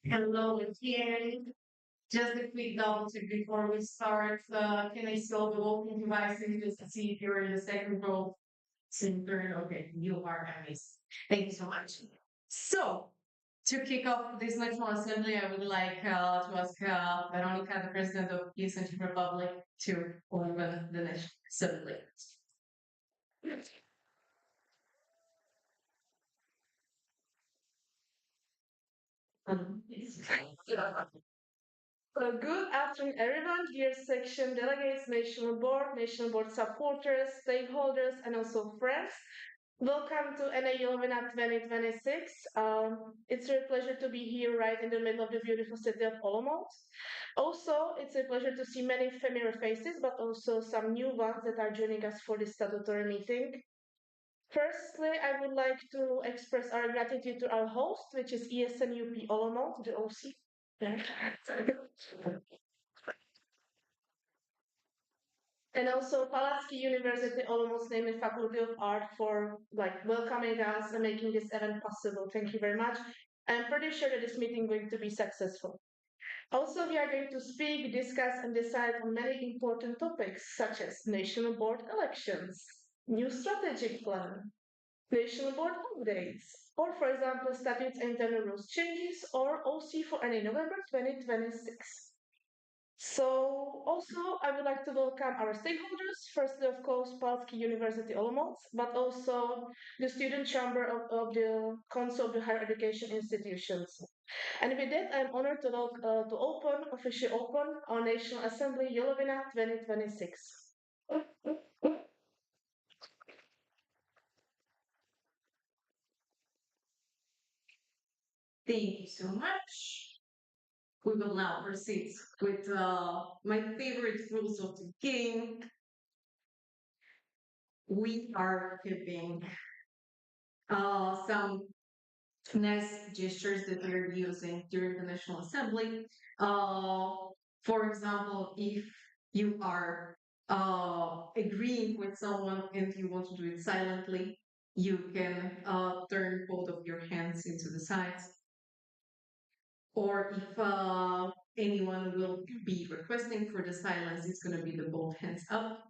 Hello again. Just a quick double check before we start. Can I still the walking devices just to see if you're in the second row? Center. Okay, you are amazing. Thank you so much. So, to kick off this National Assembly, I would like to ask Veronica, the President of Peace and Republic, to open the National Assembly. Good afternoon, everyone, dear section delegates, national board supporters, stakeholders, and also friends. Welcome to NA YOLOviNA 2026. It's a pleasure to be here right in the middle of the beautiful city of Olomouc. Also, it's a pleasure to see many familiar faces, but also some new ones that are joining us for this statutory meeting. Firstly, I would like to express our gratitude to our host, which is ESNUP Olomouc, the OC. And also Palacky University almost named Faculty of Art for welcoming us and making this event possible. Thank you very much. I'm pretty sure that this meeting is going to be successful. Also, we are going to speak, discuss, and decide on many important topics such as national board elections, new strategic plan, national board updates, or for example, statutes and internal rules changes, or OC for any November 2026. So also I would like to welcome our stakeholders. Firstly, of course, Palacky University Olomouc, but also the student chamber of the Council of the Higher Education Institutions. And with that, I'm honored to officially open our National Assembly YOLOviNA 2026. Thank you so much. We will now proceed with my favorite rules of the game. We are having some nice gestures that we are using during the National Assembly. Uh, for example, if you are agreeing with someone and you want to do it silently, you can turn both of your hands into the sides. Or if anyone will be requesting for the silence, it's going to be the both hands up.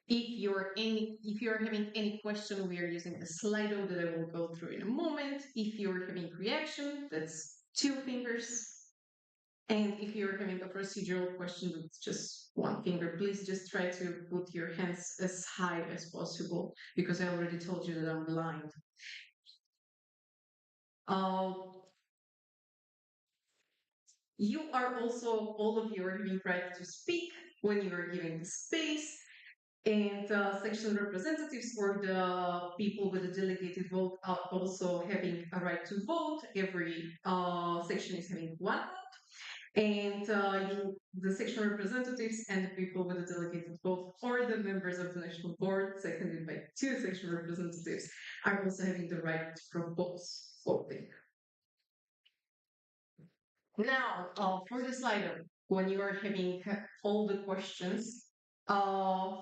If you're having any question, we are using the Slido that I will go through in a moment. If you're having reaction, that's 2 fingers. And if you're having a procedural question, it's just 1 finger. Please just try to put your hands as high as possible because I already told you that I'm blind. Uh, you are also, all of you are having right to speak when you are giving the space. And section representatives for the people with a delegated vote are also having a right to vote. Every section is having one vote. And the section representatives and the people with a delegated vote or the members of the national board, seconded by 2 section representatives, are also having the right to propose voting. Now, for the slider, when you are having all the questions, uh,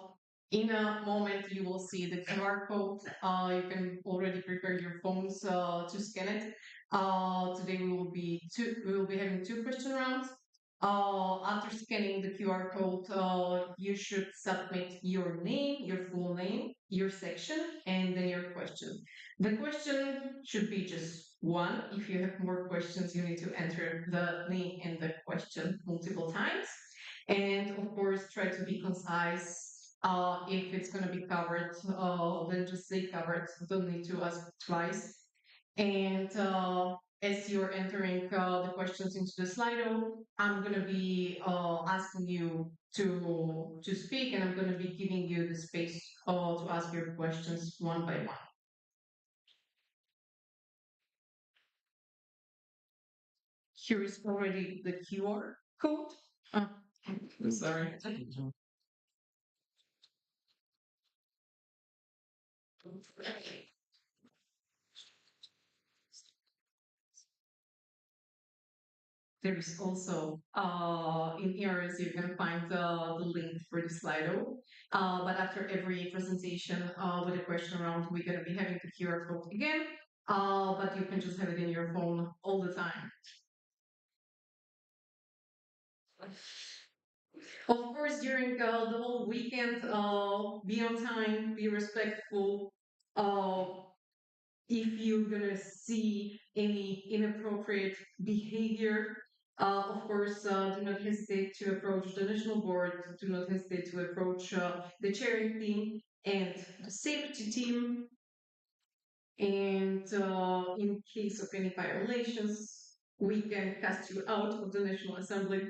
in a moment you will see the QR code. You can already prepare your phones to scan it. Today we will be having 2 question rounds. After scanning the QR code, you should submit your name, your full name, your section, and then your question. The question should be just one. If you have more questions, you need to enter the name and the question multiple times. And of course, try to be concise. If it's going to be covered, then just say covered. Don't need to ask twice. And as you're entering the questions into the Slido, I'm going to be asking you to speak, and I'm going to be giving you the space to ask your questions one by one. Here is already the QR code. Oh, sorry. there's also in areas you can find the link for the Slido. But after every presentation with a question round, we're going to be having the QR code again. But you can just have it in your phone all the time. Of course, during the whole weekend, be on time, be respectful. If you're gonna see any inappropriate behavior, of course, do not hesitate to approach the national board. Do not hesitate to approach the chairing team and the safety team. And in case of any violations, we can cast you out of the National Assembly.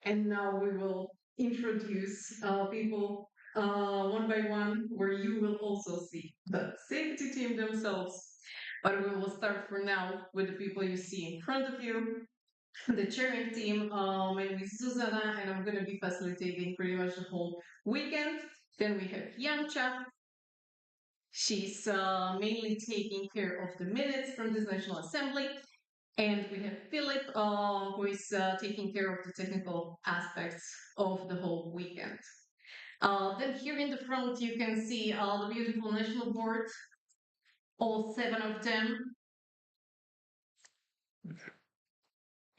And now we will introduce people one by one, where you will also see the safety team themselves. But we will start for now with the people you see in front of you. The chairing team, my name is Zuzana, and I'm going to be facilitating pretty much the whole weekend. Then we have Yamcha. She's mainly taking care of the minutes from this National Assembly. And we have Philip, who is taking care of the technical aspects of the whole weekend. Then here in the front, you can see the beautiful national board, all 7 of them.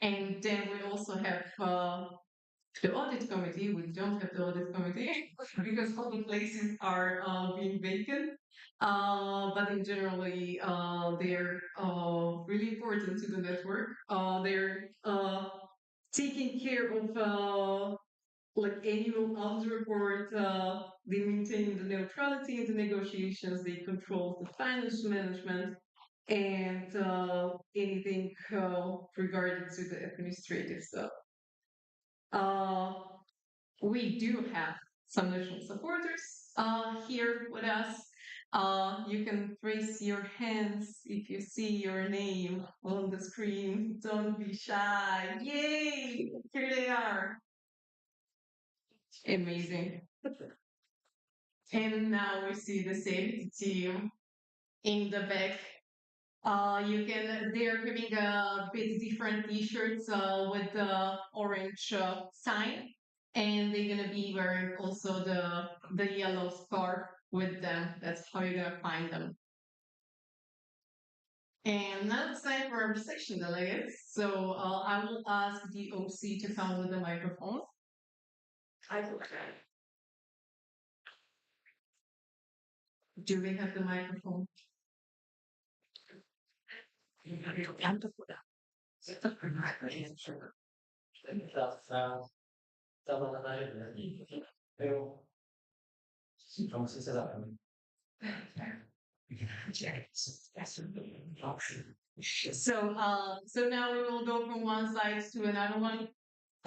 And then we also have the audit committee. We don't have the audit committee because all the places are being vacant. But in generally, they're really important to the network. They're taking care of like annual audit report. They maintain the neutrality in the negotiations. They control the finance management and anything regarding to the administrative stuff. Uh, we do have some national supporters here with us. You can raise your hands if you see your name on the screen. Don't be shy. Yay! Here they are. Amazing. And now we see the safety team in the back. You can, they're having a bit different t-shirts with the orange sign, and they're gonna be wearing also the yellow scarf with them. That's how you're gonna find them. And now it's time for our section delegates. So I will ask the OC to come with the microphone. I will. Do we have the microphone? So now we will go from one side to another one.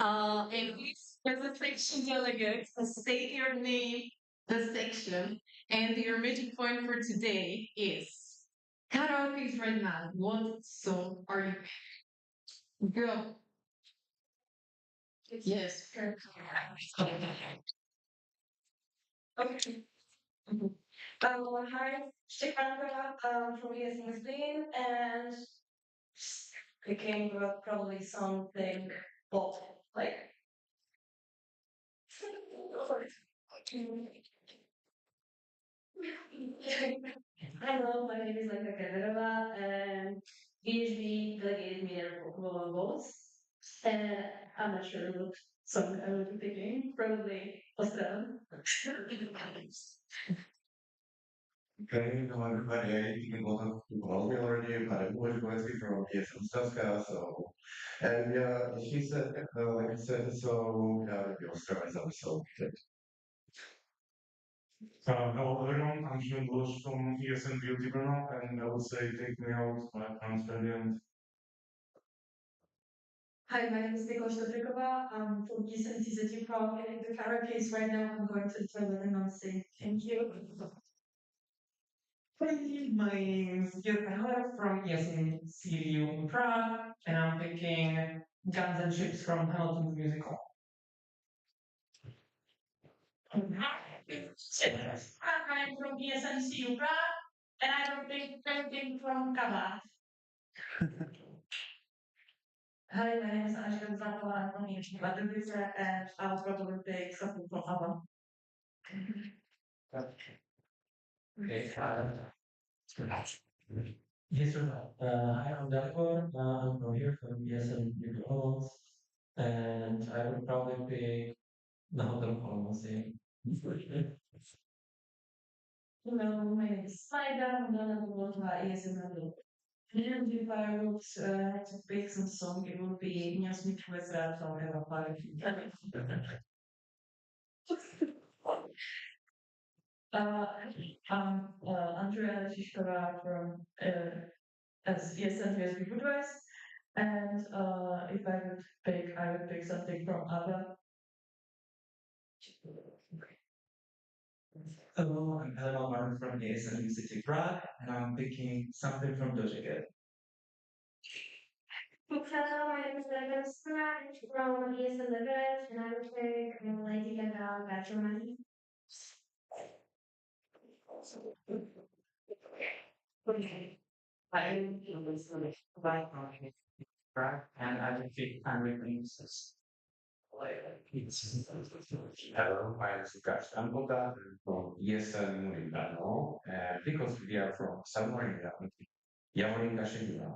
And please, as a section delegate, state your name, the section, and your magic point for today is karaoke is right now. What song are you? Go. Yes. Okay. Hi, Stefania from ESMSD, and thinking about probably something pop, like. Hello, my name is Lenka Kaderova, and PhD delegated me their vocal goals. And I'm not sure what song I would be picking, probably Australia. Okay, hello everybody. I think welcome to all me already, but I'm going to from ESM Stuska, so and yeah, she said like I said, so yeah, the Australia so hello everyone, I'm Shane Bush from ESN Beauty Brno, and I would say take me out by Australian. Hi, my name is Nicole Stotrikova. I'm from ESN CCT Pro, and in the karaoke case right now, I'm going to tell them and say thank you. Hi, my name is Gyurka from ESN CDU in Prague, and I'm picking Guns and Ships from Hamilton's musical. I'm from ESN Prague, and I don't pick anything from Kaba. Hi, my name is Angela Zappa. I'm from YOLOviNA, and I'll probably pick something from ABBA. Okay. Yes or no? Hi, I'm Dalibor. I'm from here from ESN Liberals, and I would probably pick the Hotel Colosseum. Hello, my name is Spider. I'm gonna go to ESN Liberals. And if I would have to pick some song, it would be Nios mi from Eva Park. Uh, I'm Andrea Shishkova from as ESN USB Budweis. And if I would pick something from ABBA. Hello, I'm Hello Martin from ASM University Prague, and I'm picking something from Doja Cat. Hello, my name is Megan Scratch from ESM Village, and I would pick Lady Gaga, Bad Romance. Okay. I was by Prague, and I would pick Henry Princess. Hello, my name is Lukas Amboda from ESN Milano, and because we are from somewhere in Yavorinka Shimina.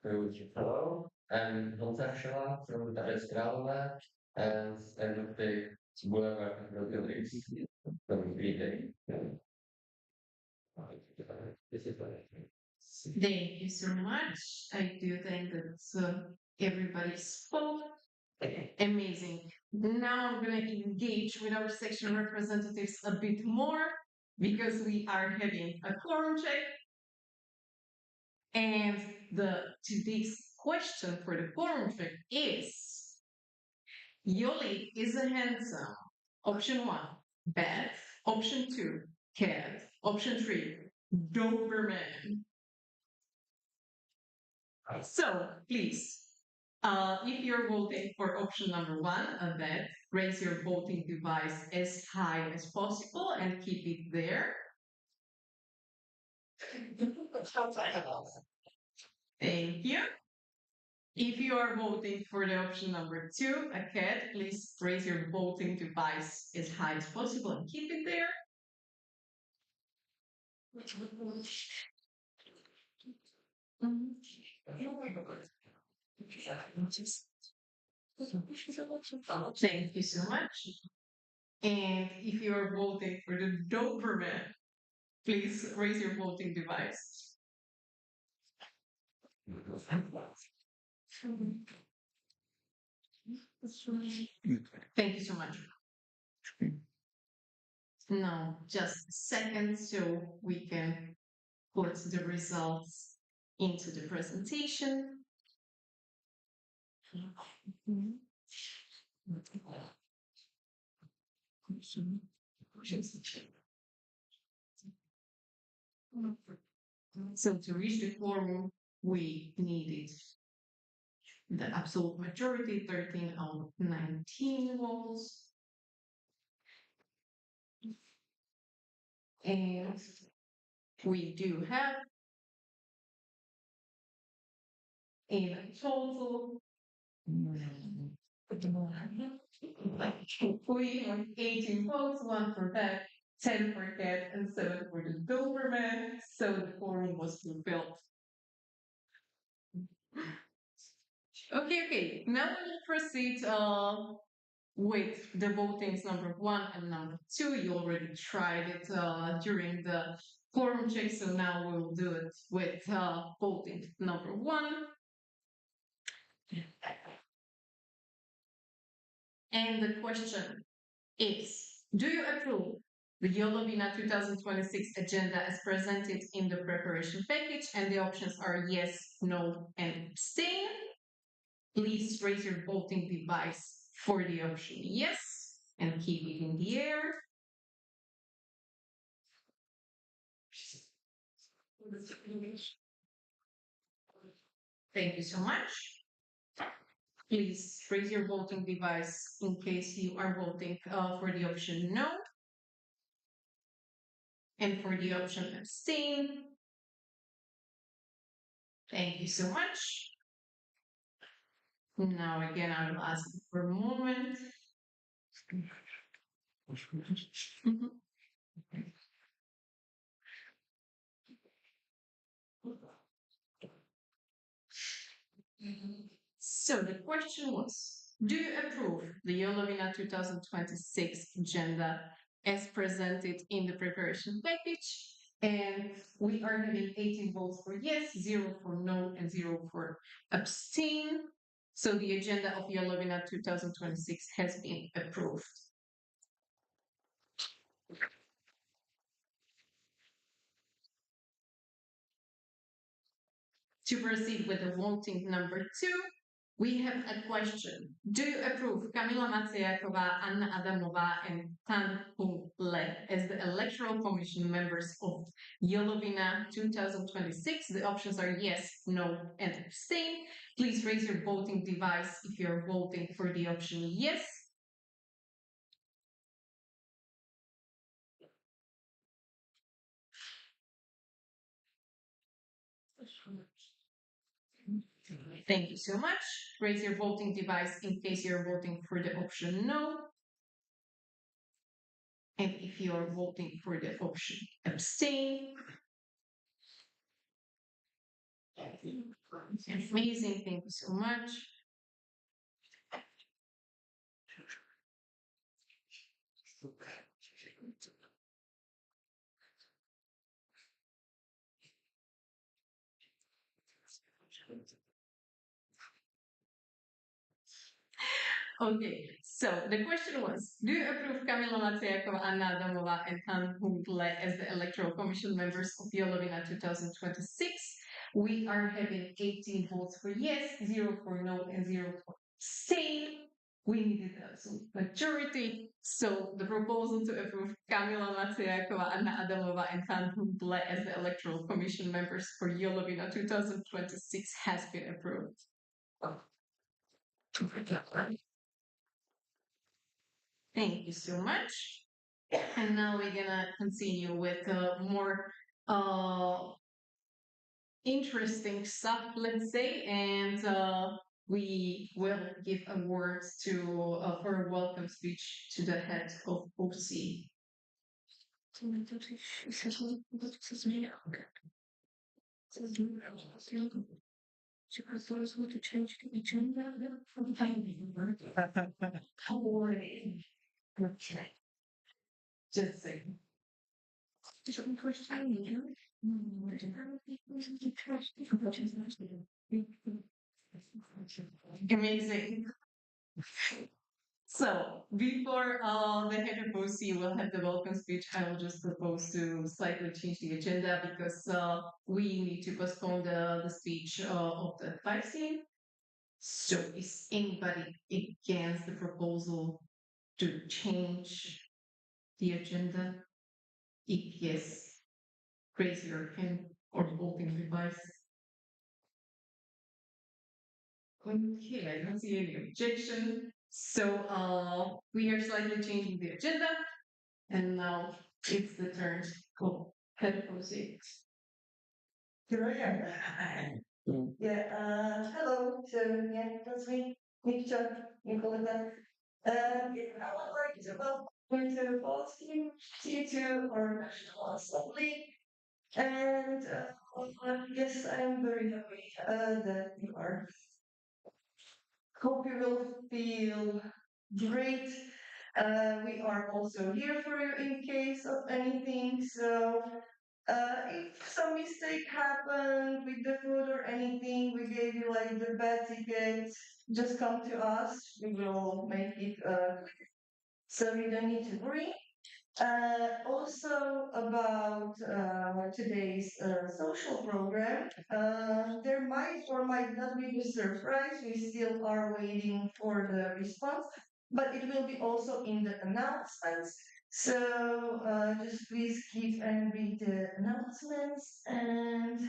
Hello, I'm Konstantin from Paris Kralove, and would pick Boulevard of the Lakes from Green Day. This is what I think. Thank you so much. I do think that everybody spoke. Amazing. Now I'm going to engage with our section representatives a bit more because we are having a quorum check. And the today's question for the quorum check is Yoli is a handsome. Option one, bad. Option two, cat. Option three, Doberman. So please, if you're voting for option number one, a bet, raise your voting device as high as possible and keep it there. Thank you. If you are voting for the option number two, a cat, please raise your voting device as high as possible and keep it there. Thank you so much. And if you are voting for the Doberman, please raise your voting device. Thank you so much. Now, just a second so we can put the results into the presentation. So to reach the quorum, we needed the absolute majority, 13 out of 19 votes. And we do have in total, we have 18 votes, one for that, 10 for cat, and 7 for the Doberman. So the quorum was fulfilled. Okay. Now we will proceed with the votings number one and number two. You already tried it during the quorum check, so now we'll do it with voting number one. And the question is, do you approve the YOLOviNA 2026 agenda as presented in the preparation package? And the options are yes, no, and abstain. Please raise your voting device for the option yes and keep it in the air. Thank you so much. Please raise your voting device in case you are voting for the option no. And for the option abstain, Thank you so much. Now again, I will ask for a moment. Mhm. So the question was, do you approve the YOLOviNA 2026 agenda as presented in the preparation package? And we are having 18 votes for yes, 0 for no, and 0 for abstain. So the agenda of YOLOviNA 2026 has been approved. To proceed with the voting number 2, we have a question. Do you approve Kamila Matseyakova, Anna Adamova, and Tan Hung Le as the Electoral Commission members of YOLOviNA 2026? The options are yes, no, and abstain. Please raise your voting device if you're voting for the option yes. Thank you so much. Raise your voting device in case you're voting for the option no. And if you are voting for the option abstain, amazing, thank you so much. Okay, so the question was, do you approve Kamila Matseyakova, Anna Adamova, and Han Hungle as the Electoral Commission members of YOLOviNA 2026? We are having 18 votes for yes, 0 for no, and 0 for abstain. We needed the absolute majority. So the proposal to approve Kamila Matseyakova, Anna Adamova, and Han Hungle as the Electoral Commission members for YOLOviNA 2026 has been approved. Thank you so much. And now we're gonna continue with more uh, interesting stuff, let's say, and we will give awards to for a welcome speech to the head of OC. She prefers to change the agenda. Okay. Just saying. Amazing. So before the head of OC will have the welcome speech, I will just propose to slightly change the agenda because we need to postpone the speech of the advice team. So is anybody against the proposal to change the agenda? If yes, raise your hand or voting device. Okay, I don't see any objection. So we are slightly changing the agenda, and now it's the turn of head proceed. Here I am. Yeah, hello. So, yeah, that's me, Nikita, Nicoletta. Yeah, I would like to welcome to Boston, to our National Assembly. And yes, I'm very happy that you are. Hope you will feel great. We are also here for you in case of anything. So if some mistake happened with the food or anything, we gave you like the bad ticket. Just come to us. We will make it so you don't need to worry. Also about today's social program, there might or might not be the surprise. We still are waiting for the response, but it will be also in the announcements. So just please keep and read the announcements. And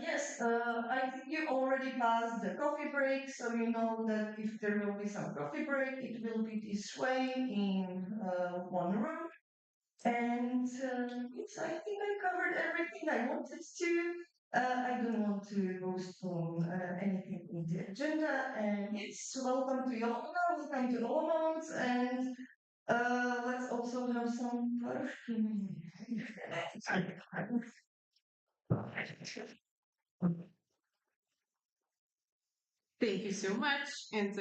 yes, I think you already passed the coffee break, so you know that if there will be some coffee break, it will be this way in one room. And yes, I think I covered everything I wanted to. I don't want to postpone anything in the agenda. And yes, welcome to YOLOviNA, welcome to YOLOviNA, and let's also have some fun. Thank you so much. And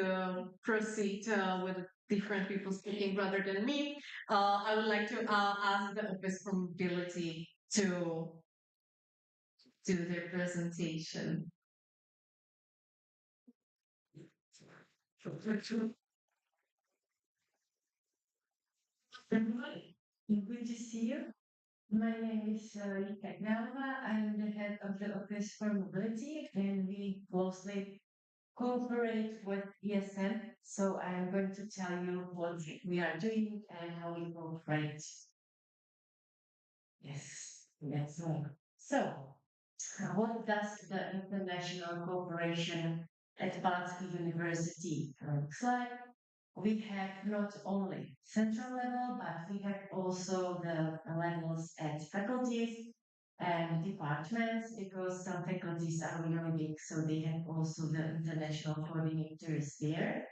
proceed with different people speaking rather than me. I would like to ask the office from mobility to do their presentation. Good to see you. My name is Rika Galva. I'm the head of the Office for Mobility, and we closely cooperate with ESM. So I'm going to tell you what we are doing and how we cooperate. Yes, that's all. So, what does the international cooperation at Palatsky University looks like? We have not only central level, but we have also the levels at faculties and departments because some faculties are really big, so they have also the international coordinators there.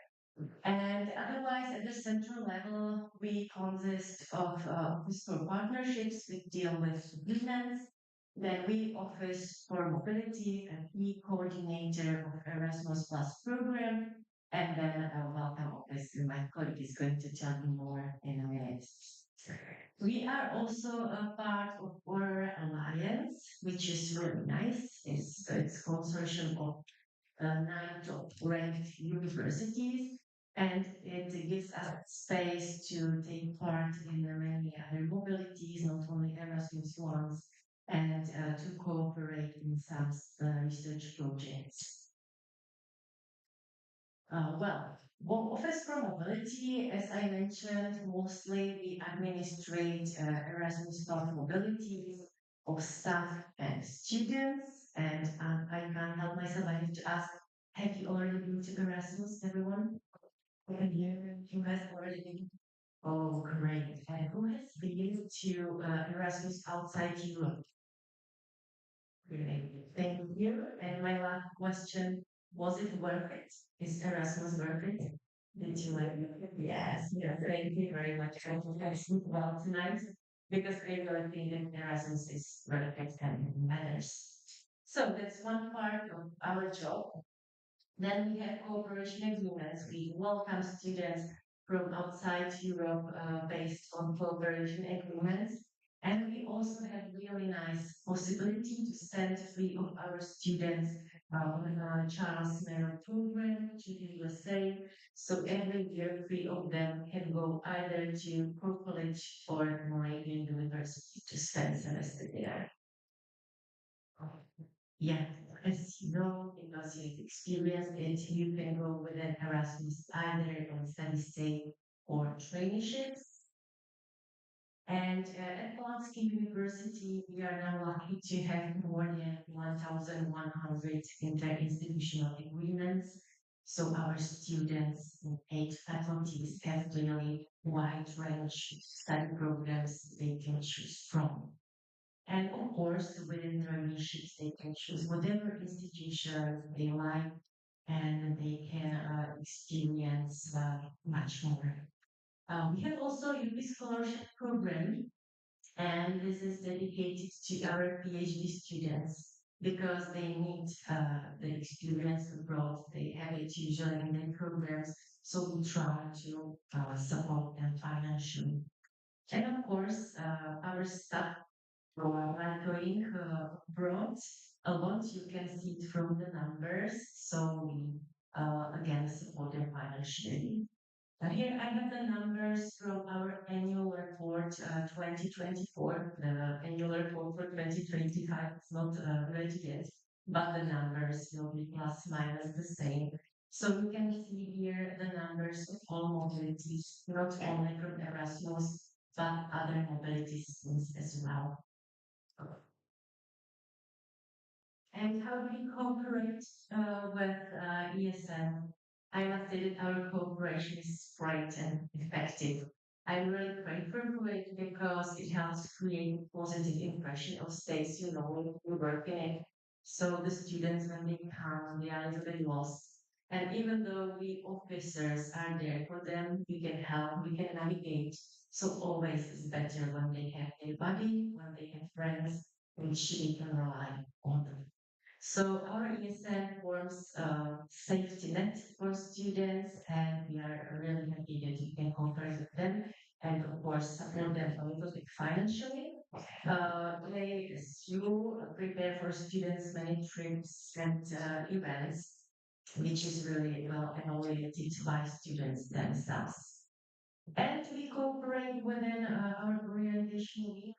And otherwise, at the central level, we consist of fiscal partnerships. We deal with agreements. Then we office for mobility and we coordinator of Erasmus Plus program. And then welcome office. And my colleague is going to tell you more in a minute. We are also a part of our alliance, which is really nice. It's consortium of nine top ranked universities, and it gives us space to take part in many other mobilities, not only Erasmus ones, and to cooperate in some research projects. Office for Mobility, as I mentioned, mostly we administrate Erasmus Plus mobilities of staff and students. And I can't help myself, I have to ask, have you already been to Erasmus, everyone? Who has already been? Oh, great. And who has been to Erasmus outside Europe? Great. Thank you. And my last question, was it worth it? Is Erasmus worth it? Did you like it? Yes, yes. Thank you very much. I think I sleep well tonight because I really think that Erasmus is worth it and matters. So that's one part of our job. Then we have cooperation agreements. We welcome students from outside Europe based on cooperation agreements. And we also have really nice possibility to send three of our students on a Charles Merrill program to the USA. So every year, three of them can go either to Core College or Moravian University to spend semester there. Yeah, as you know, because you've experienced it, you can go with an Erasmus either on study stay or traineeships. And at Polansky University, we are now lucky to have more than 1,100 interinstitutional agreements. So our students in 8 faculties have really wide range of study programs they can choose from. And of course, within their niches, they can choose whatever institution they like and they can experience much more. We have also a UP scholarship program, and this is dedicated to our PhD students because they need the experience abroad. They have it usually in their programs, so we try to support them financially. And of course, our staff I'm going abroad a lot. You can see it from the numbers. So we again support them financially. Here I have the numbers from our annual report 2024. The annual report for 2025 is not ready yet, but the numbers will be plus minus the same. So you can see here the numbers of all mobilities, not only from Erasmus, but other mobility systems as well. And how do we cooperate with ESM? I must say that our cooperation is great and effective. I'm really grateful for it because it helps create a positive impression of states you know you work in it. So the students, when they come, they are a little bit lost. And even though we officers are there for them, we can help, we can navigate. So always is better when they have a buddy, when they have friends, which they can rely on them. So our ESN forms a safety net for students, and we are really happy that we can cooperate with them and, of course, support them a little bit financially. They, as you prepare for students many trips and events, which is really well evaluated by students themselves. And we cooperate within our orientation week,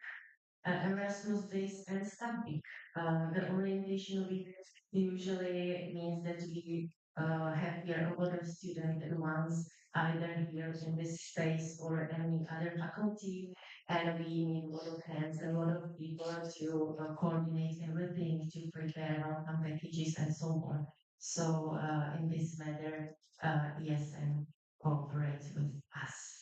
Erasmus days, and stamping. The orientation week usually means that we have here a lot of students at once, either here in this space or any other faculty, and we need a lot of hands and a lot of people to coordinate everything, to prepare welcome packages and so on. So in this matter, ESN cooperates with us.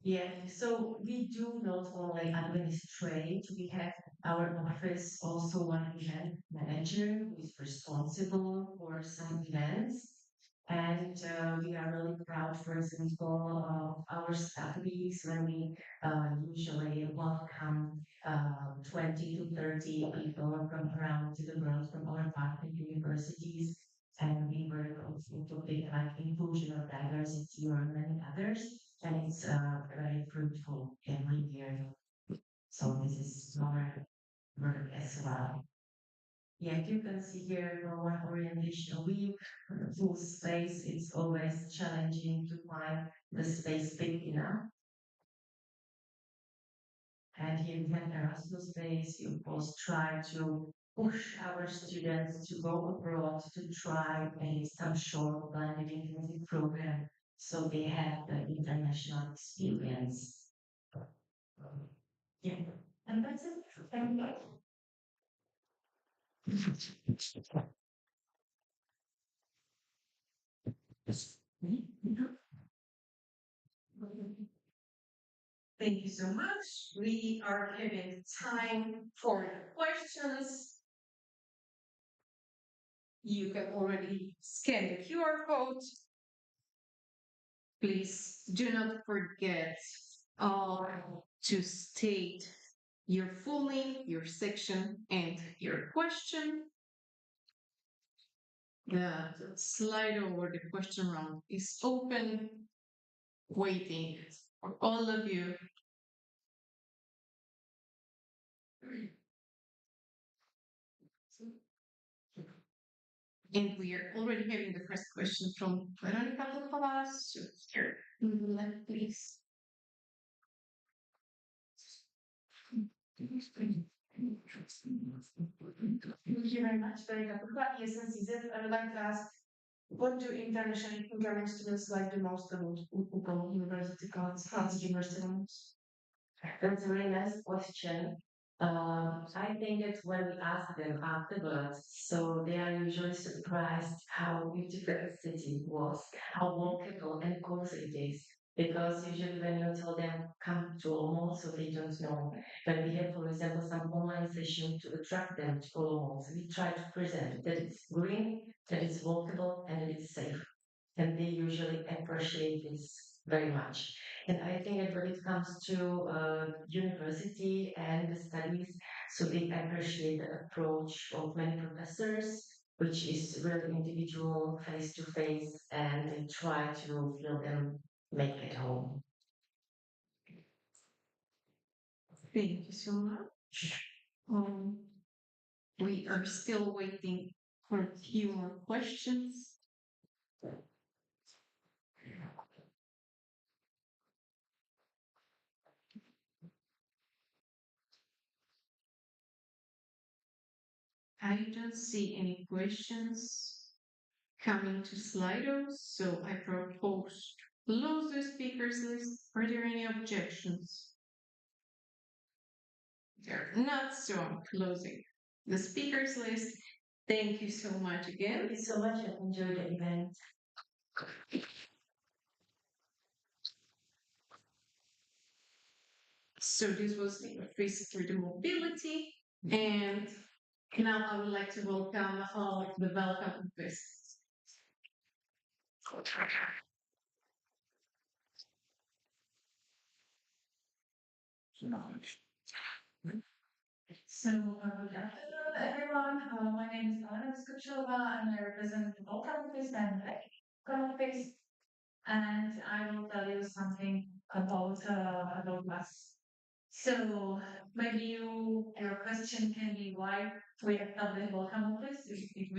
Yeah, so we do not only administrate, we have our office also one event manager who is responsible for some events. And we are really proud, for example, of our staff weeks when we usually welcome 20 to 30 people from around the world, from our partner universities. And we work also to big like inclusion of diversity or many others. And it's very fruitful every year. So this is our work as well. Yeah, you can see here for one orientation week, full space, it's always challenging to find the space big enough. And here we have Erasmus space. We of course try to push our students to go abroad to try maybe some short blended music program so they have the international experience. Yeah, and that's it. Thank you. Thank you so much. We are having time for questions. You can already scan the QR code. Please do not forget uh, to state your full name, your section, and your question. The slide or the question round is open, waiting for all of you. And we are already having the first question from Veronica Lopala. So here, left, please. Thank you very much, Veronica Lopala. Yes, and Cesar, I would like to ask, what do international incoming students like the most about Upal University College, University? That's a very nice question. I think that when we ask them afterwards, so they are usually surprised how beautiful the city was, how walkable and cozy it is. Because usually when you tell them come to Olomouc, so they don't know. When we have, for example, some online session to attract them to Olomouc, we try to present that it's green, that it's walkable, and that it's safe. And they usually appreciate this very much. And I think that when it comes to university and the studies, so they appreciate the approach of many professors, which is really individual, face to face, and they try to feel them make it home. Thank you so much. Um, we are still waiting for a few more questions. I don't see any questions coming to Slido, so I propose close the speakers list. Are there any objections? There are not, so I'm closing the speakers list. Thank you so much again. Thank you so much. I enjoyed the event. So this was the face through the mobility, and Now I would like to welcome the welcome office. So, good afternoon, everyone. My name is Anna Skuchova, and I represent the Balkan office and the office. And I will tell you something about us. So maybe your question can be why we established Balkan office, if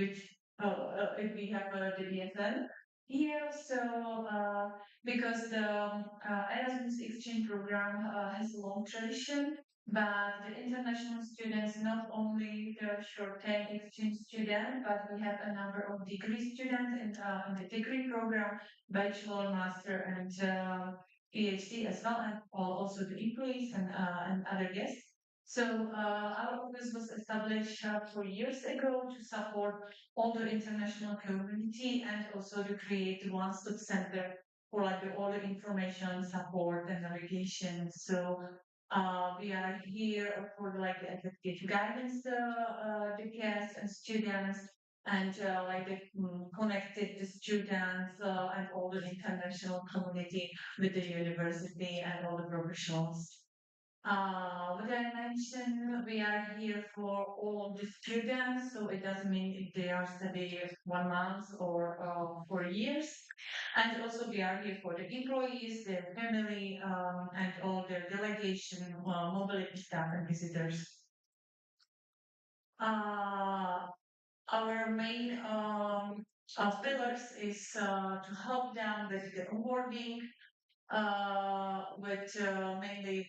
we have the DSL here. So because the Erasmus exchange program has a long tradition, but the international students, not only the short-term exchange student, but we have a number of degree students in the degree program, bachelor, master, and PhD as well, and also the employees and other guests. So our office was established 4 years ago to support all the international community and also to create a one-stop center for like all the information, support, and navigation. So we are here for like the effective guidance, the guests and students, and like the connected the students and all the international community with the university and all the professionals. What I mentioned, we are here for all of the students, so it doesn't mean if they are studying 1 month or 4 years. And also we are here for the employees, their family, and all their delegation, mobility staff and visitors. Uh, our main pillars is to help them with the onboarding, with mainly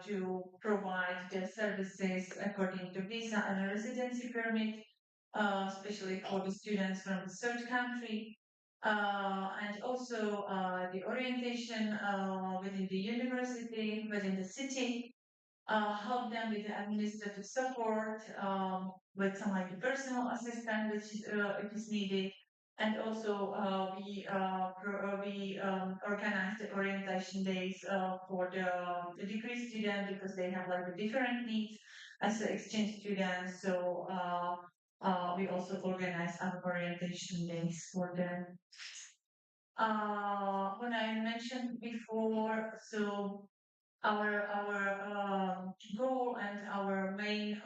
to provide the services according to visa and residency permit, especially for the students from the third country, and also the orientation within the university, within the city, help them with the administrative support, with some like the personal assistant, which is, if is needed. And also, we organize the orientation days for the degree student because they have like the different needs as the exchange students. So we also organize our orientation days for them. When I mentioned before, so our goal and our main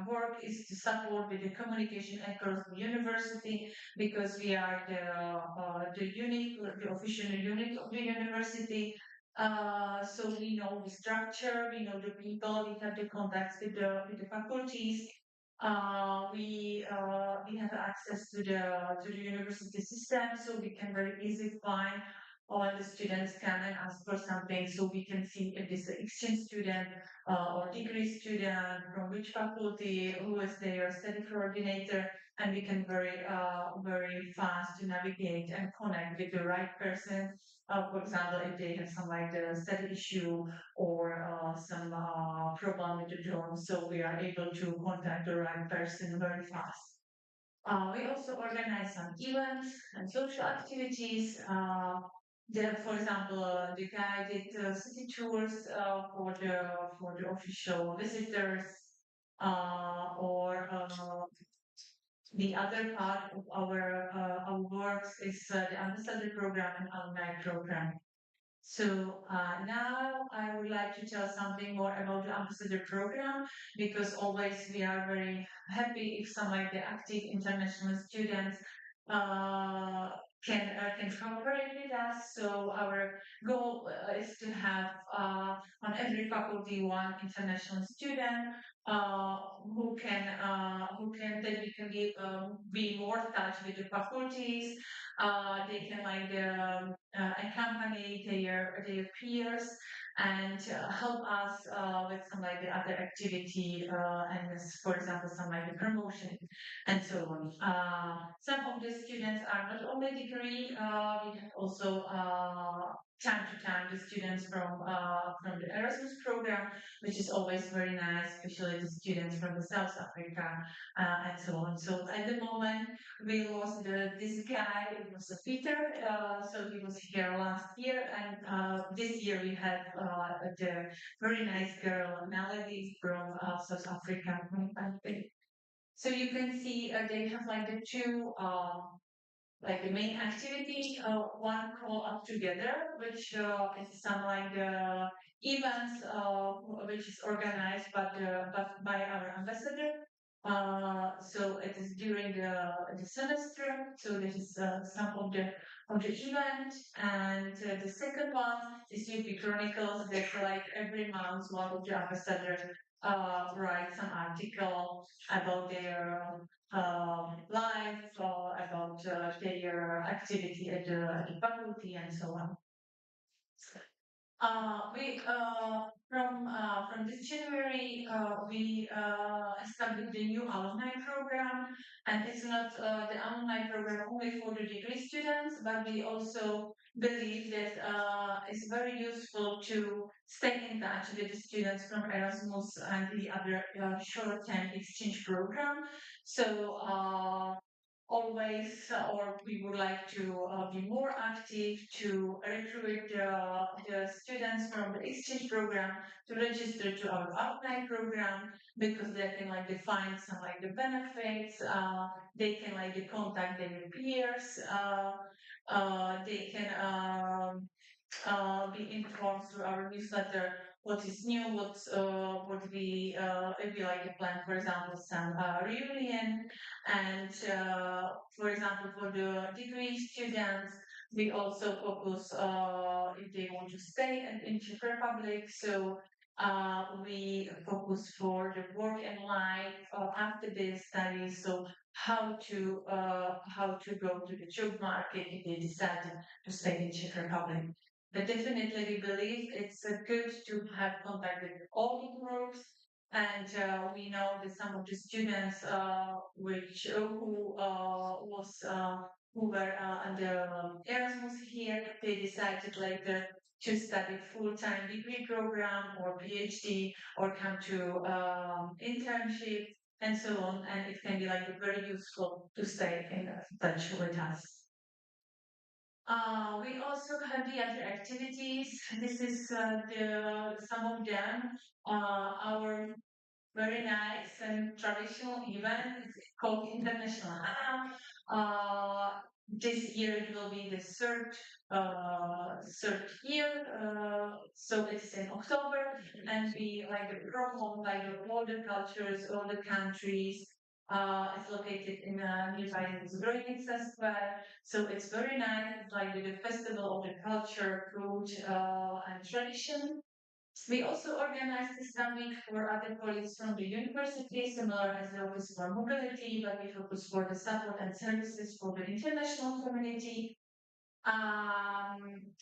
work is to support with the communication across the university because we are the unit, the official unit of the university. So we know the structure, we know the people, we have the contacts with the faculties. We have access to the university system, so we can very easily find all the students come and ask for something so we can see if this is an exchange student or degree student from which faculty, who is their study coordinator, and we can very fast to navigate and connect with the right person. For example, if they have some like the study issue or some problem with the drone, so we are able to contact the right person very fast. We also organize some events and social activities. For example, the guided city tours for the official visitors, or the other part of our works is the ambassador program and alumni program. So now I would like to tell something more about the ambassador program because always we are very happy if some like the active international students uh, can cooperate with us. So our goal is to have on every faculty one international student uh, who can that we can be more in touch with the faculties. They can like accompany their peers and help us with some like the other activity and for example some like the promotion and so on. Some of the students are not only degree, we have also time to time the students from the Erasmus program, which is always very nice, especially the students from the South Africa and so on. So at the moment we lost this guy. It was Peter. So he was here last year, and this year we had the very nice girl Melody from South Africa. So you can see they have like the two. Like the main activity, one call up together, which is some like events which is organized but by our ambassador. So it is during the semester. So this is some of the event, and the second one is UP Chronicles. That's like every month one of the ambassadors write some article about their life or about their activity at the faculty and so on. We from this January we established the new alumni program, and it's not the alumni program only for the degree students, but we also believe that it's very useful to stay in touch with the students from Erasmus and the other short-term exchange program. So always, or we would like to be more active to recruit the students from the exchange program to register to our alumni program, because they can like define some like the benefits. They can like contact their peers. They can be informed through our newsletter what is new, what we like to plan, for example, some reunion. And for example, for the degree students, we also focus if they want to stay in Czech Republic. So we focus for the work and life after their studies. So how to go to the job market if they decide to stay in Czech Republic. But definitely we believe it's good to have contact with all the groups. And we know that some of the students who were under Erasmus here, they decided later to study full-time degree program or PhD or come to internship and so on. And it can be like very useful to stay in touch with us. We also have the other activities. This is the some of them. Our very nice and traditional event. It's called International Hana. This year it will be the third year. So it's in October, and we like promote like all the cultures, all the countries. It's located in nearby Zbrojnica Square, so it's very nice. It's like the festival of the culture, food, and tradition. We also organized this week for other colleagues from the university, similar as the Office for Mobility, but we focus for the support and services for the international community.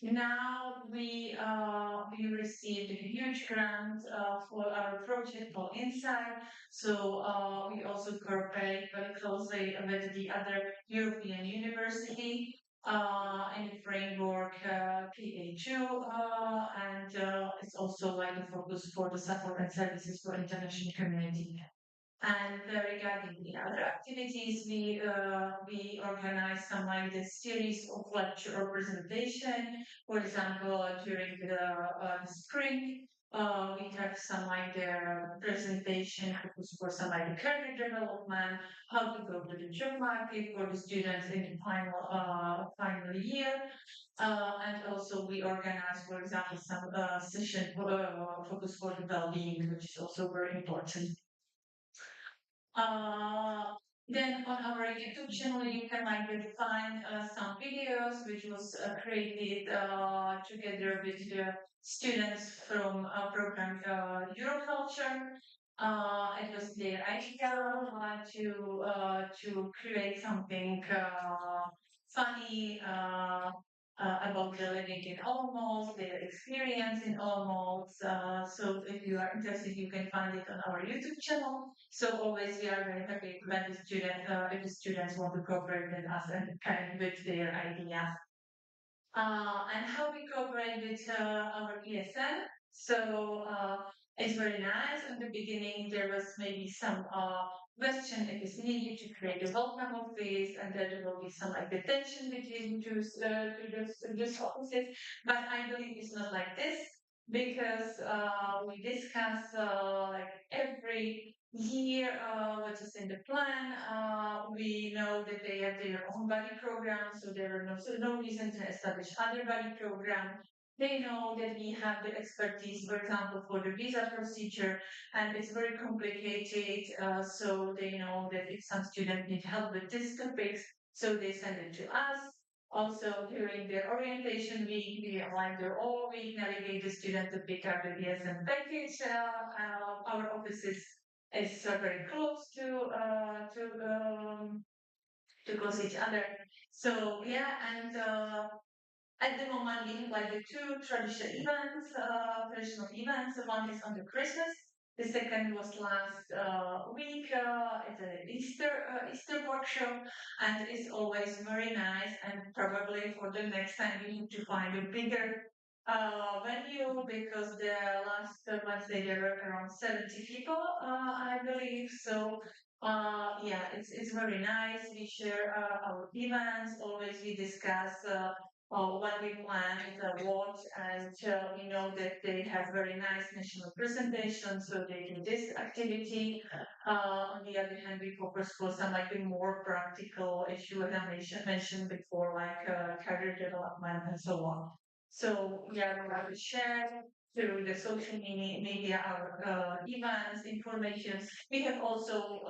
Now we received a huge grant for our project called Insight. So we also cooperate very closely with the other European university in the framework PA2, and it's also like the focus for the support and services for international community. And regarding the other activities, we organize some like the series of lecture or presentation. For example, during the spring, we have some like the presentation focus for some like the career development, how to go to the job market for the students in the final year. And also we organize, for example, some session focus for the well-being, which is also very important. Uh, then on our YouTube channel, you can like find some videos which was created together with the students from program Euroculture. It was their idea to create something funny about the living in Olomouc, their experience in Olomouc. So if you are interested, you can find it on our YouTube channel. So always we are very happy when the student, if the students want to cooperate with us and with their ideas. and how we cooperate with our ESN. So it's very nice. In the beginning, there was maybe some question if it's needed to create a welcome office, and then there will be some like the tension between those offices. But I believe it's not like this because we discuss like every year what is in the plan. We know that they have their own body program, so there are no reason to establish other body program. They know that we have the expertise, for example, for the visa procedure, and it's very complicated. So they know that if some students need help with these topics, so they send it to us. Also, during their orientation week, we like their all week navigate the student to pick up the DSM package. Our offices is very close to close each other. So yeah, and at the moment, we have like the two traditional events. One is on the Christmas. The second was last week. It's an Easter workshop, and it's always very nice. And probably for the next time, we need to find a bigger venue because the last Wednesday there were around 70 people, I believe. So yeah, it's very nice. We share our events. Always we discuss what we planned, what, and we know that they have very nice national presentations, so they do this activity. On the other hand, we focus for some like the more practical issue that I mentioned before, like career development and so on. So yeah, we want to share through the social media our events, information. We have also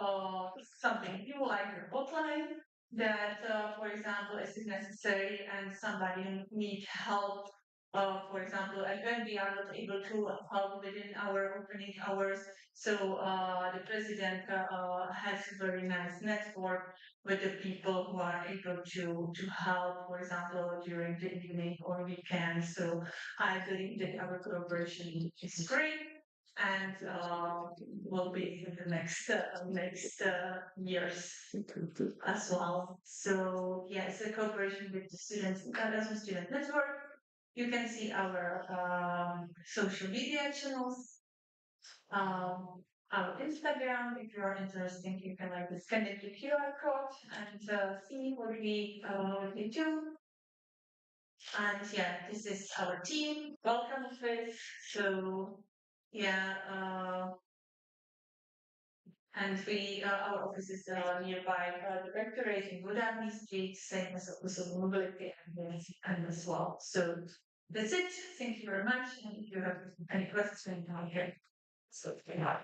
something new like a hotline that, for example, is necessary and somebody needs help. For example, and when we are not able to help within our opening hours, so the president has a very nice network with the people who are able to help, for example, during the evening or weekend. So I believe that our collaboration is great and will be in the next years as well. So yes, a cooperation with the students, Erasmus Student Network. You can see our social media channels, our Instagram. If you are interested, you can like scan it the QR code and see what we do. And yeah, this is our team. Welcome, office. So yeah, and we our office is nearby the rectorate in Budapest Street, same as also mobility and as well. So that's it. Thank you very much. And if you have any questions, I'm here. So yeah.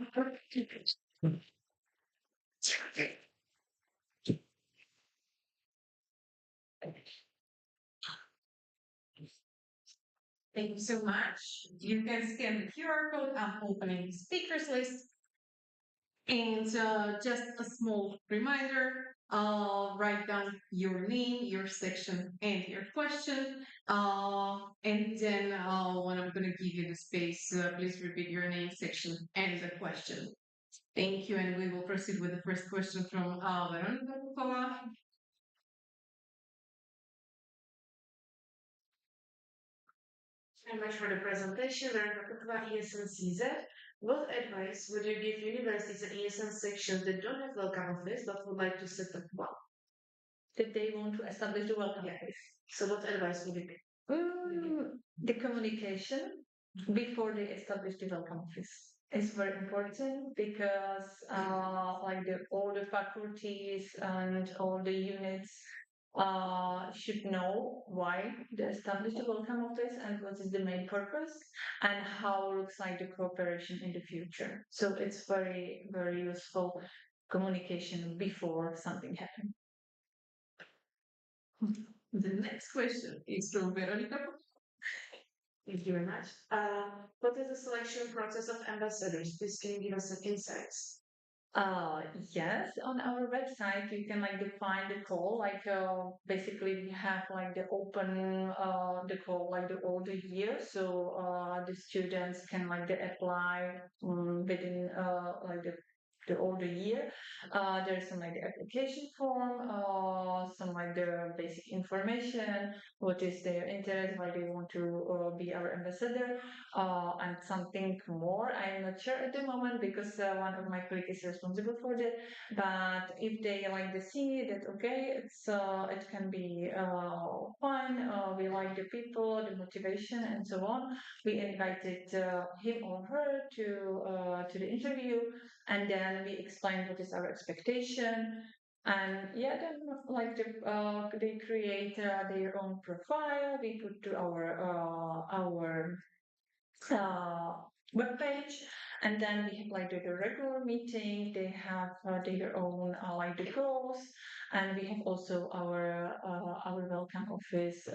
Thank you so much. You can scan the QR code. I'm opening the speakers list. And just a small reminder, write down your name, your section, and your question. And then when I'm going to give you the space, please repeat your name, section, and the question. Thank you. And we will proceed with the first question from Veronica Kukova. Very much for the presentation. Veronica Kutva, ESN CZ. What advice would you give universities and ESN sections that don't have welcome office but would like to set up one? That they want to establish the welcome office. So what advice would you give? The communication before they establish the welcome office is very important because like all the faculties and all the units should know why they established the welcome office and what is the main purpose and how looks like the cooperation in the future. So it's very, very useful communication before something happens. The next question is from Veronica. Thank you very much. What is the selection process of ambassadors? Please can you give us some insights? Yes, on our website you can like define the call. Like basically we have like the open the call like the all the year. So the students can like they apply within like the all the year. There is some like the application form, some like the basic information, what is their interest, why they want to be our ambassador, and something more. I'm not sure at the moment because one of my colleagues is responsible for that. But if they like the see that okay, it can be fine. We like the people, the motivation, and so on. We invited him or her to the interview, and then we explained what is our expectation. And yeah, then like they create their own profile. We put to our uh, web page, and then we have like the regular meeting. They have their own like the goals, and we have also our welcome office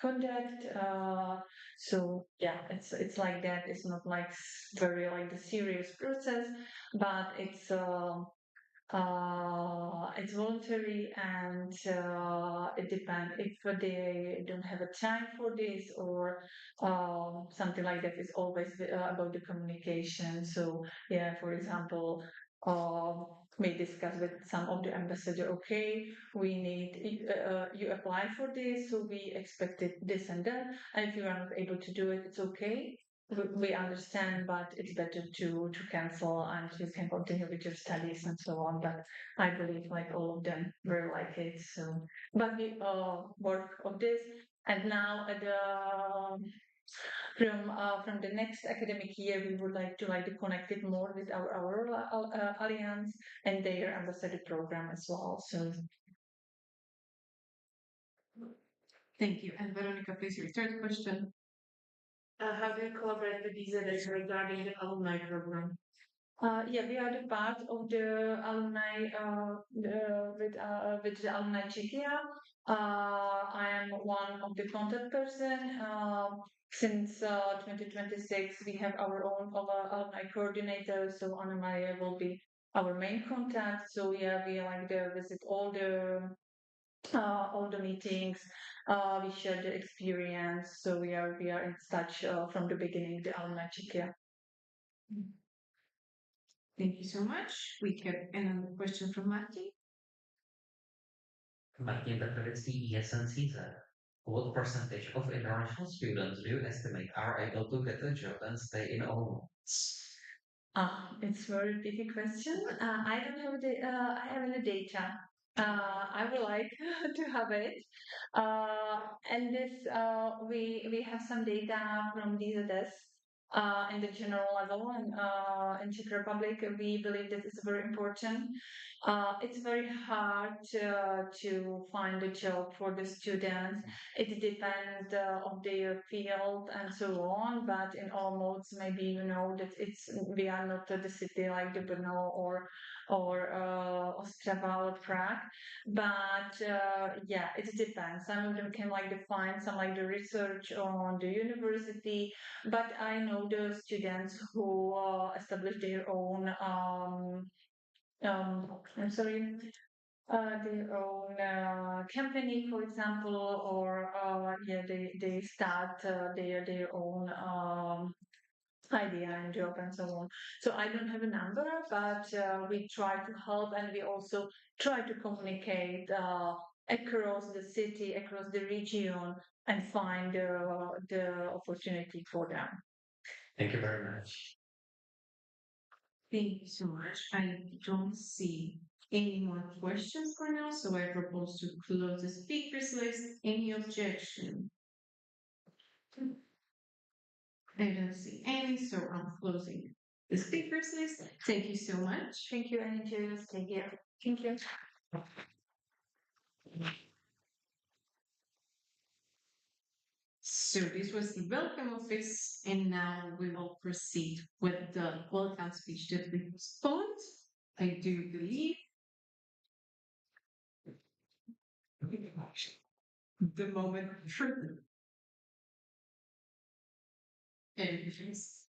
conduct. So yeah, it's like that. It's not like very like the serious process, but it's voluntary, and it depends if they don't have a time for this or something like that. Is always about the communication. So yeah, for example, we discuss with some of the ambassador. Okay, we need you apply for this, so we expected this and that. And if you are not able to do it, it's okay. We understand, but it's better to cancel and you can continue with your studies and so on. But I believe like all of them were like it. So, but we work on this, and now at the from the next academic year, we would like to connect it more with our alliance and their ambassador program as well. So Thank you. And Veronica, please, your third question. How do you collaborate with these others regarding the alumni program? yeah, we are the part of the alumni with the alumni Czechia. I am one of the contact person. Since 2026, we have our own alumni coordinator. So Anna Maria will be our main contact. So yeah, we like to visit all the meetings. We share the experience. So we are in touch from the beginning. The alumni Czechia. Thank you so much. We have another question from Mati. Making the literacy ESN season. What percentage of international students do you estimate are able to get a job and stay in Oulu? It's a very big question. I don't have I have any data. I would like to have it. And this we have some data from these tests. In the general level and in Czech Republic, we believe that is very important. It's very hard to find a job for the students. It depends on their field and so on. But in almost maybe you know that it's we are not the city like the Brno or Ostrava or Prague. But yeah, it depends. Some of them can like define some like the research on the university. But I know the students who establish their own I'm sorry, their own company, for example, or yeah, they start their own idea and job and so on. So I don't have a number, but we try to help, and we also try to communicate across the city, across the region, and find the opportunity for them. Thank you very much. Thank you so much. I don't see any more questions for now, so I propose to close the speakers list. Any objection? I don't see any, so I'm closing the speakers list. Thank you so much. Thank you, and take care. Thank you. So this was the welcome office, and now we will proceed with the welcome speech that we postponed. I do believe the moment for everything's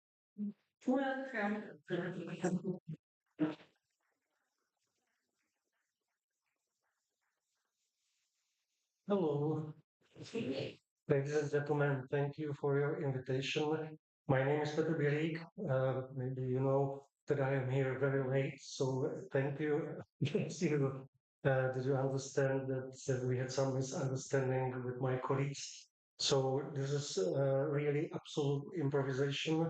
welcome. Hello, ladies and gentlemen. Thank you for your invitation. My name is Petr Bělík. Maybe you know that I am here very late. So thank you. Yes, did you understand that we had some misunderstanding with my colleagues? So this is really absolute improvisation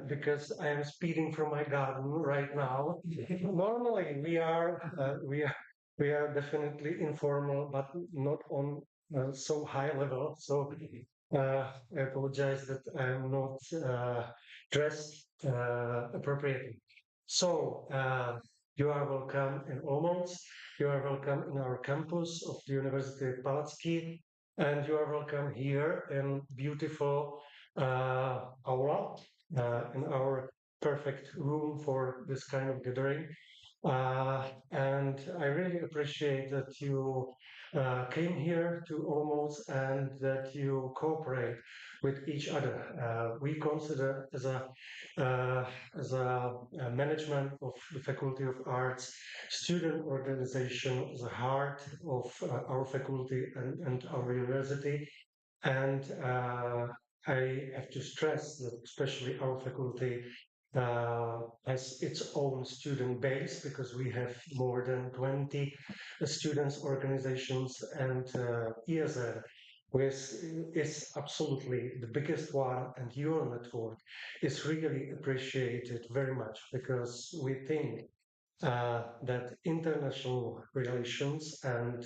because I am speeding from my garden right now. Normally we are definitely informal, but not on so high level. So I apologize that I'm not dressed appropriately. So you are welcome in Olomouc. You are welcome in our campus of the University of Palacky, and you are welcome here in beautiful aula, in our perfect room for this kind of gathering. And I really appreciate that you came here to Olomouc and that you cooperate with each other. We consider uh, as a management of the Faculty of Arts, student organization the heart of our faculty and our university. And I have to stress that especially our faculty has its own student base because we have more than 20 students organizations, and ESL is absolutely the biggest one, and your network is really appreciated very much because we think that international relations and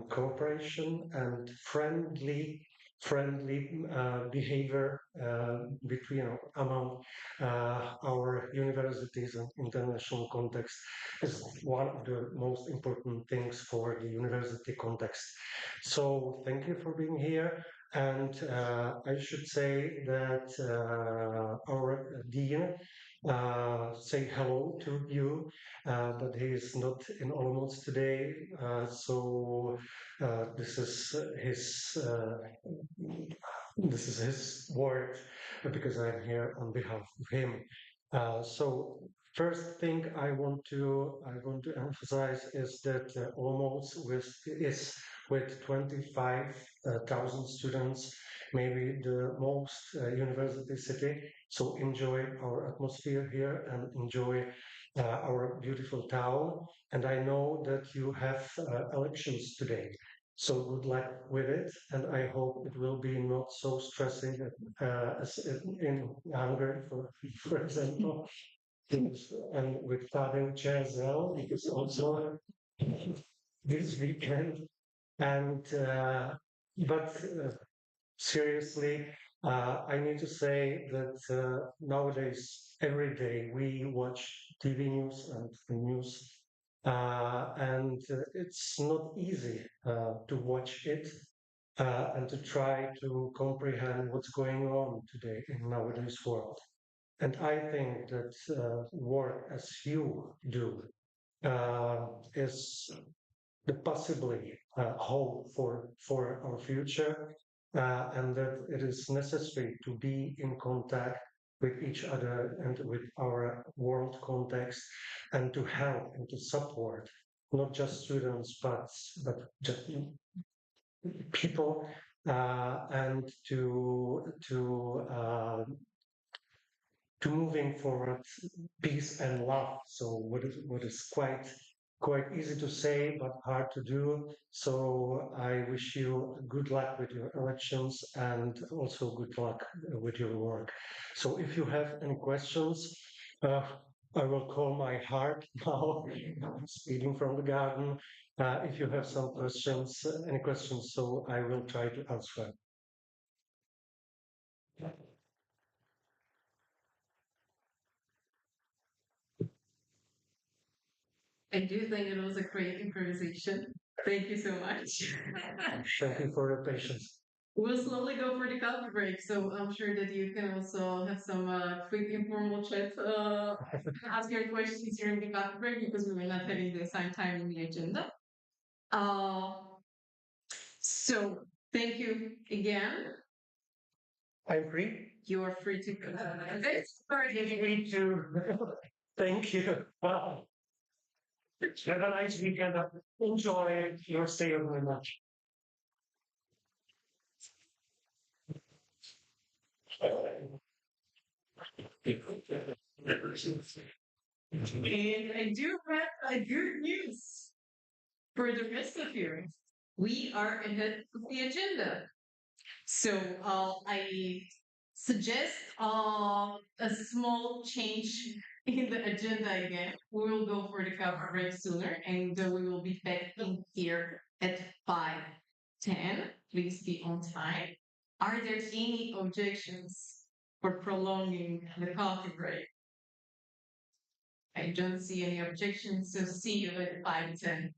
cooperation and friendly behavior between among our universities and international context is one of the most important things for the university context. So thank you for being here. And I should say that our dean say hello to you, but he is not in Olomouc today. So this is his word because I'm here on behalf of him. So first thing I want to emphasize is that almost is with 25,000 students, maybe the most university city. So enjoy our atmosphere here and enjoy our beautiful town. And I know that you have elections today. So good luck with it, and I hope it will be not so stressing as in Hungary, for example. And with Tadeu Cserzel, because also this weekend. And but seriously, I need to say that nowadays, every day we watch TV news and news, and it's not easy to watch it and to try to comprehend what's going on today in nowadays world. And I think that work as you do is the possibly hope for our future, and that it is necessary to be in contact with each other and with our world context, and to help and to support not just students but just people, and to moving forward peace and love. So what is quite easy to say but hard to do. So I wish you good luck with your elections and also good luck with your work. So if you have any questions, uh, I will call my heart now, speeding from the garden. If you have some questions, any questions, so I will try to answer. I do think it was a great improvisation. Thank you so much. Thank you for your patience. We'll slowly go for the coffee break, so I'm sure that you can also have some quick informal chat, ask your questions during the coffee break because we were not having the assigned time in the agenda. Uh, so thank you again. I'm free. You are free to go. Me too. Thank you. Wow. Have a nice weekend. Enjoy your stay very much. And I do have a good news for the rest of you. We are ahead of the agenda. So I suggest a small change in the agenda again. We will go for the cover break sooner, and we will be back in here at 5:10. Please be on time. Are there any objections for prolonging the coffee break? I don't see any objections, so see you at 5:10.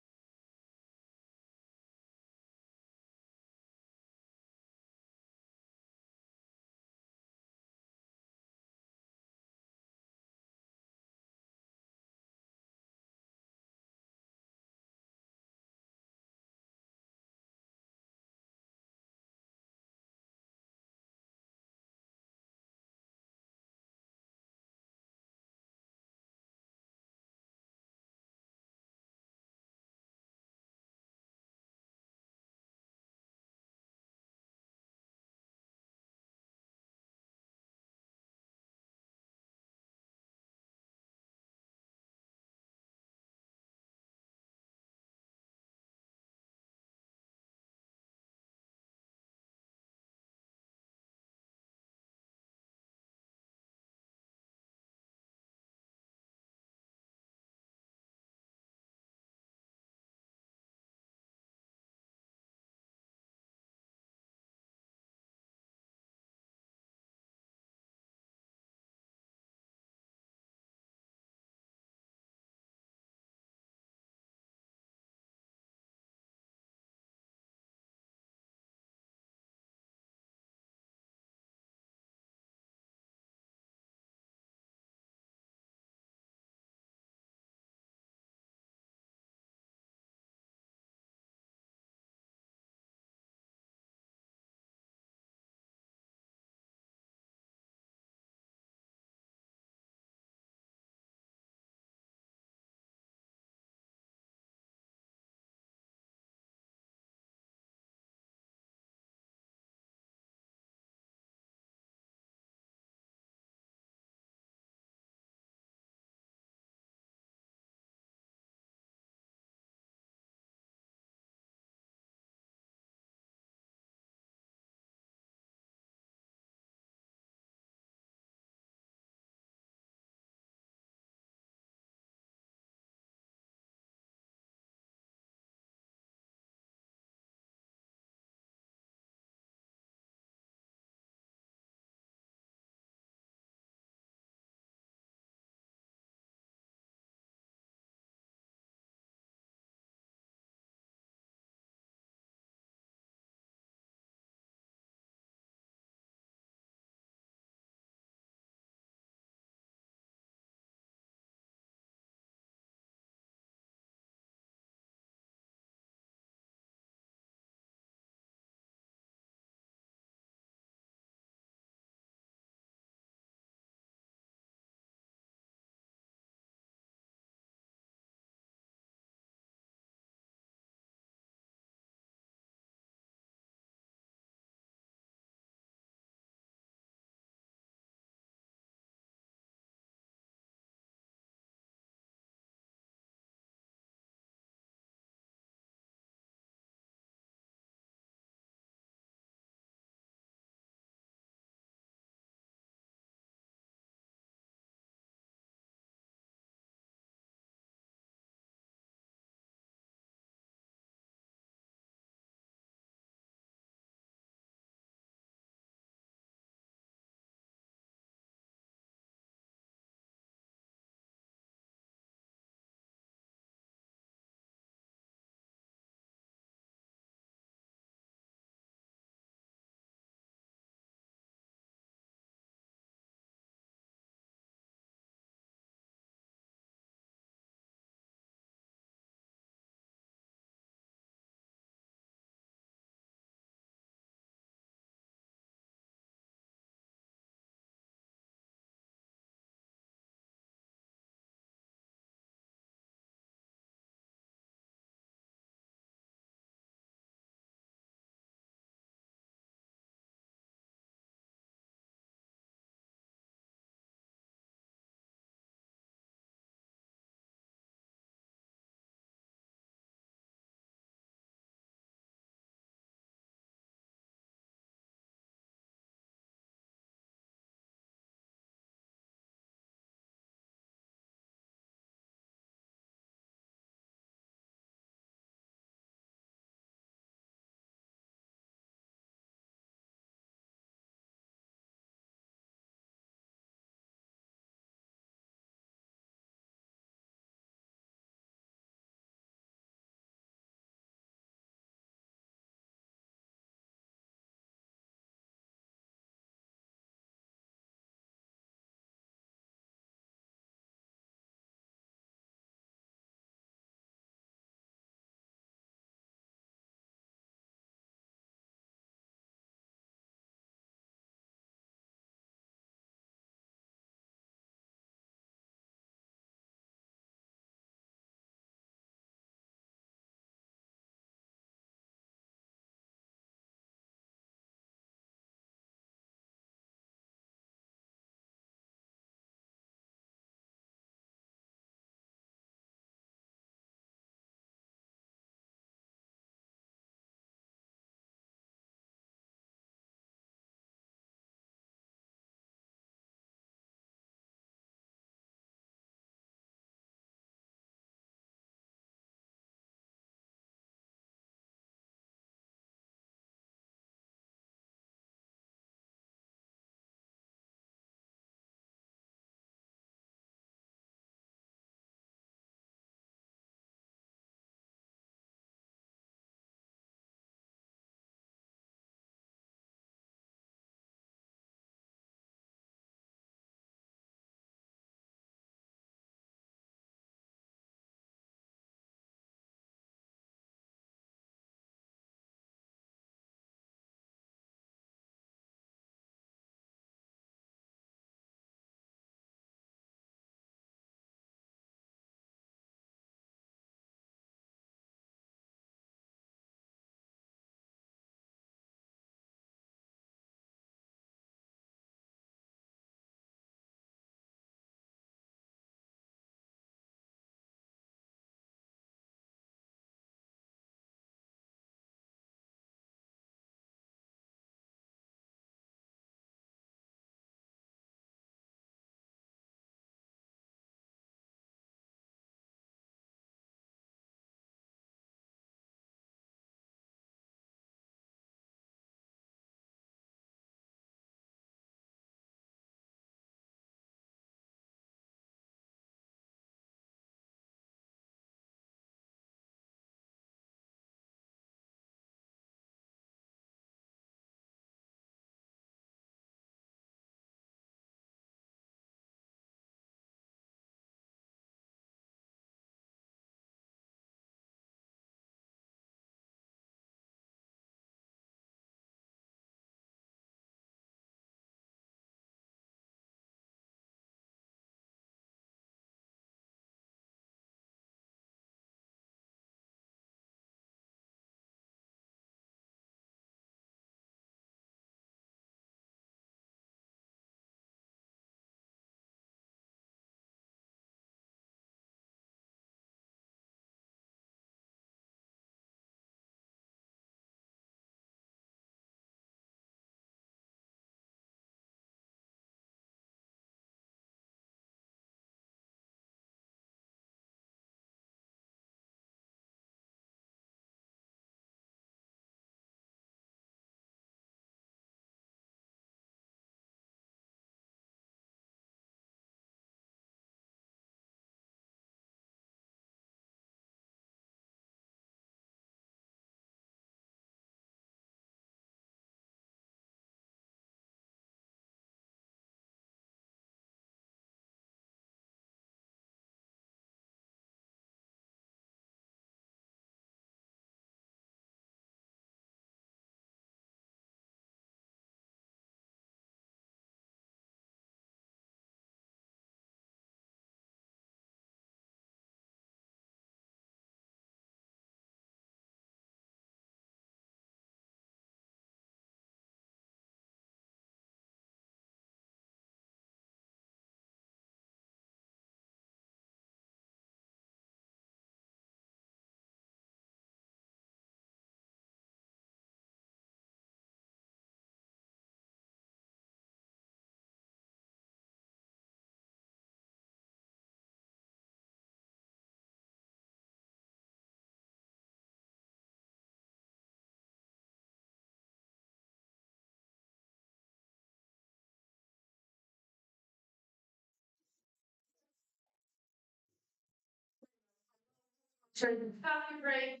during the coffee break.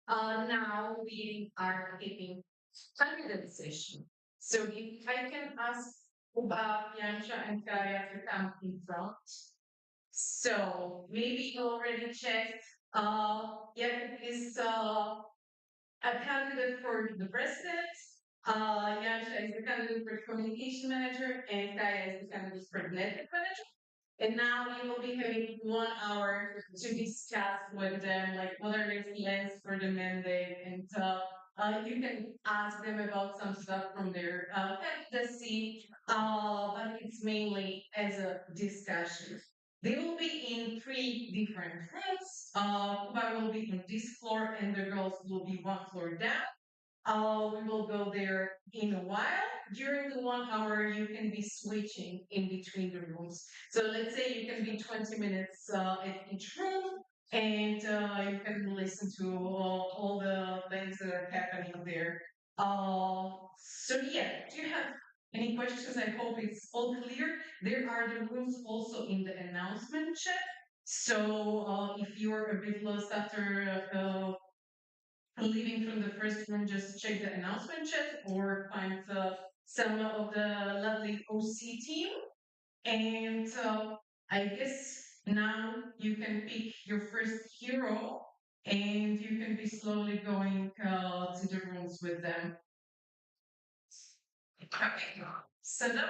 Now we are keeping candidate session. So if I can ask Bianca and Kaya to come in front. So maybe you already checked. Yeah, is a candidate for the president. Yansha is the candidate for communication manager, and Kaya is the candidate for network manager. And now we will be having 1 hour to discuss with them, like what are their plans for the mandate, and you can ask them about some stuff from their candidacy, but it's mainly as a discussion. They will be in three different rooms. Kuba will be in this floor, and the girls will be one floor down. We will go there in a while. During the 1 hour, you can be switching in between the rooms. So let's say you can be 20 minutes at each room, and you can listen to all the things that are happening there. So yeah, do you have any questions? I hope it's all clear. There are the rooms also in the announcement chat. So if you're a bit lost after leaving from the first room, just check the announcement chat or find some of the lovely OC team. And I guess now you can pick your first hero and you can be slowly going to the rooms with them. Okay. So now,